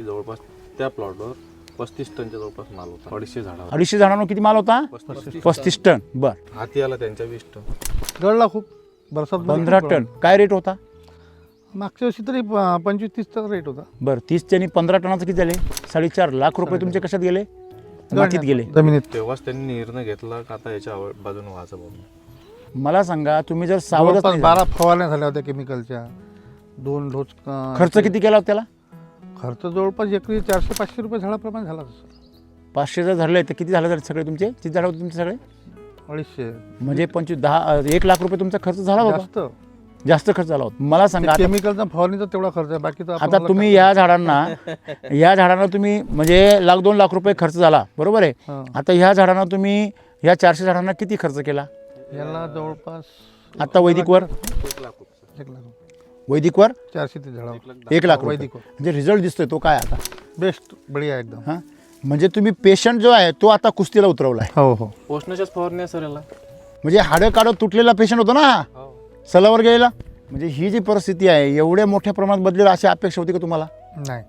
जवळपास त्या प्लॉटवर 35 टनच्या जवळपास माल होता. 250 झाडावर 250 झाडांवर किती माल होता? 35 टन. बरं. हाती आला त्यांच्या 20 टन. गळला खूप बरसात 15 टन. काय रेट होता? मागच्या वर्षी तरी 25-30चा रेट होता. बरं. 30 आणि 15 टनाचं किती झाले? 4.5 लाख रुपये तुमचे कशात गेले? मातीत गेले. जमिनीत. तेव्हाच त्यांनी निर्णय घेतला का आता याच्या बाजूने व्हायचं बघून. मला सांगा, तुम्ही जर सावधच जवळपास नाही 12 फवारण्या झाल्या होत्या केमिकलच्या. 2 डोस. खर्च किती केला होता त्याला? खर्च जवळपास एकरी 400-500 रुपये झाडाप्रमाणे झाला तसं. 500 जर झाले तर किती झालं सगळे तुमचे? किती झाड होते तुमचे सगळे? 250. म्हणजे 1 लाख रुपये तुमचा खर्च झाला होता. जास्त जास्त खर्च झाला होता. मला सांगा, केमिकलचा फवारणीचा तेवढा खर्च आहे. बाकी तर आता तुम्ही या झाडांना तुम्ही म्हणजे 1-2 लाख रुपये खर्च झाला, बरोबर आहे. आता ह्या झाडांना तुम्ही ह्या 400 झाडांना किती खर्च केला? याला जवळपास आता वैदिकवर 1 लाख रुपये. 1 लाख. वैदिकवर 430 झाडावर 1 लाख रुपये. वैदिकवर म्हणजे रिझल्ट दिसतोय तो काय आता? बेस्ट बढिया एकदम. हां, म्हणजे तुम्ही पेशंट जो आहे तो आता कुस्तीला उतरवला आहे. हो हो. पोषणाच्याच फवारण्या सर याला. म्हणजे हाडं काढत तुटलेला पेशंट होता ना हा, हो. सलावर गेलेला. म्हणजे ही जी परिस्थिती आहे, एवढ्या मोठ्या प्रमाणात बदलेल अशी अपेक्षा होती का तुम्हाला? नाही.